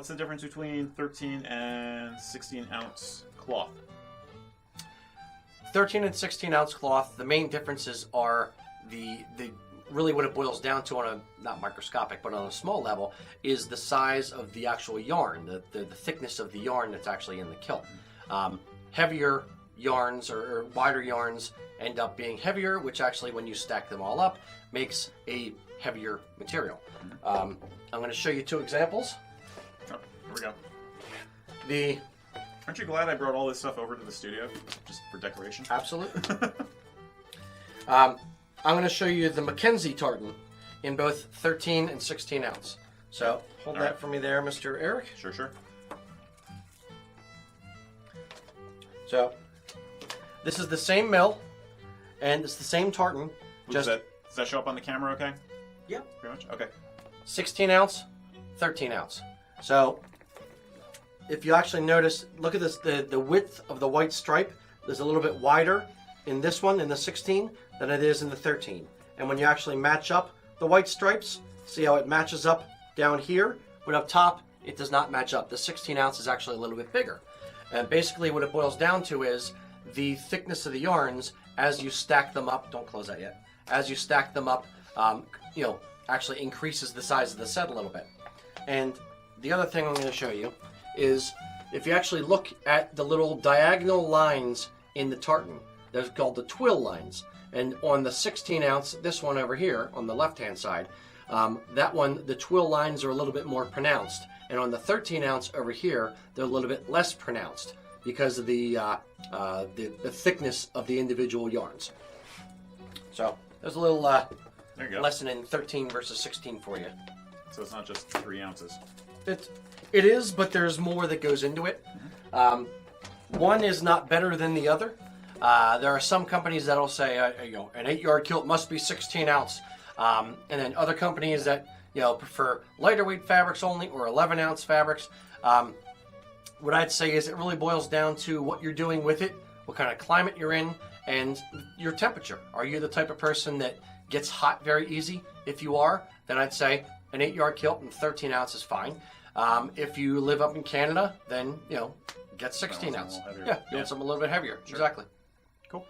What's the difference between 13 and 16 ounce cloth? 13 and 16 ounce cloth, the main differences are the really what it boils down to on a, not microscopic, but on a small level, is the size of the actual yarn, the thickness of the yarn that's actually in the kilt. Heavier yarns or wider yarns end up being heavier, which actually when you stack them all up makes a heavier material. I'm going to show you two examples. Oh, here we go. Aren't you glad I brought all this stuff over to the studio just for decoration? Absolutely. I'm going to show you the Mackenzie tartan in both 13 and 16 ounce. So hold that for me there, Mr. Eric. Sure, sure. So this is the same mill, and it's the same tartan. Does that show up on the camera okay? Yeah. Pretty much? Okay. 16 ounce, 13 ounce. So if you actually notice, look at this, the width of the white stripe is a little bit wider in this one, in the 16, than it is in the 13. And when you actually match up the white stripes, see how it matches up down here, but up top, it does not match up. The 16 ounce is actually a little bit bigger. And basically what it boils down to is the thickness of the yarns as you stack them up, don't close that yet, as you stack them up, actually increases the size of the set a little bit. And the other thing I'm going to show you is if you actually look at the little diagonal lines in the tartan, they're called the twill lines. And on the 16 ounce, this one over here on the left hand side, that one, the twill lines are a little bit more pronounced. And on the 13 ounce over here, they're a little bit less pronounced because of the thickness of the individual yarns. So there's a little there you go. lesson in 13 versus 16 for you. So it's not just 3 ounces. It is, but there's more that goes into it. One is not better than the other. There are some companies that'll say, an 8-yard kilt must be 16 ounce. And then other companies that, prefer lighter weight fabrics only or 11 ounce fabrics. What I'd say is it really boils down to what you're doing with it, what kind of climate you're in, and your temperature. Are you the type of person that gets hot very easy? If you are, then I'd say an 8-yard kilt and 13 ounce is fine. If you live up in Canada, then, get 16 ounce. Yeah, you want something a little bit heavier. Sure. Exactly. Cool.